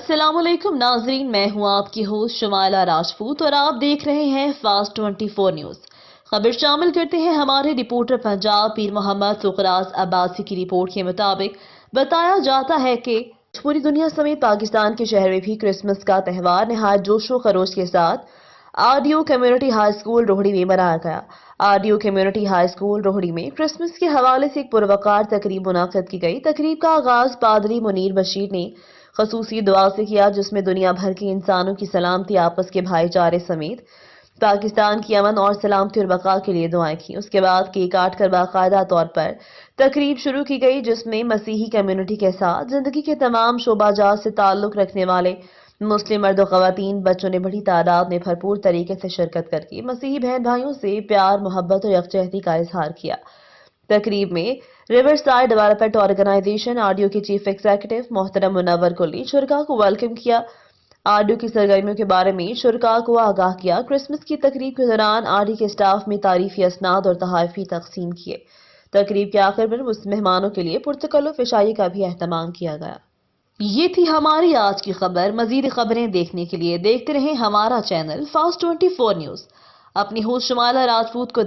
अस्सलाम वालेकुम नाजरीन, मैं हूं आपकी होस्ट शुमाइला राजपूत और आप देख रहे हैं फास्ट 24 न्यूज। खबर शामिल करते हैं हमारे रिपोर्टर पंजाब पीर मोहम्मद सुखराज अब्बासी की रिपोर्ट के मुताबिक बताया जाता है कि पूरी दुनिया समेत पाकिस्तान के शहर में भी क्रिसमस का त्यौहार नहायत जोशो खरोश के साथ RDO community high school Rohri में मनाया गया। RDO community high school Rohri में क्रिसमस के हवाले से एक पुरवकार तकरीब मुनाकिद की गई। तकरीब का आगाज पादरी मुनीर बशीर ने खसूसी दुआ से किया, जिसमें दुनिया भर के इंसानों की सलामती, आपस के भाईचारे समेत पाकिस्तान की अमन और सलामती और बका के लिए दुआएं की। उसके बाद केक काट कर बाकायदा तौर पर तकरीब शुरू की गई, जिसमें मसीही कम्युनिटी के साथ जिंदगी के तमाम शोबाजात से ताल्लुक रखने वाले मुस्लिम मर्द और खवातीन बच्चों ने बड़ी तादाद में भरपूर तरीके से शिरकत करके मसीही बहन भाइयों से प्यार, मोहब्बत और यकजहती का इजहार किया। तकरीब में river side development organisation RDO के चीफ एग्जीक्यूटिव मोहतरम मुनव्वर कुली शुरका को वेलकम किया। आरडीओ की सरगर्मियों के बारे में शुरका को आगाह किया। क्रिसमस की तकरीब के दौरान आरडी के स्टाफ में तारीफी असनाद और तहाइफी तकसीम किए। तकरीब के आखिर में उस मेहमानों के लिए पुरतकल्लुफ इशाई का भी एहतमाम किया गया। ये थी हमारी आज की खबर। मजीद खबरें देखने के लिए देखते रहें हमारा चैनल फास्ट 24 न्यूज। अपनी होस्ट शुमाइला राजपूत को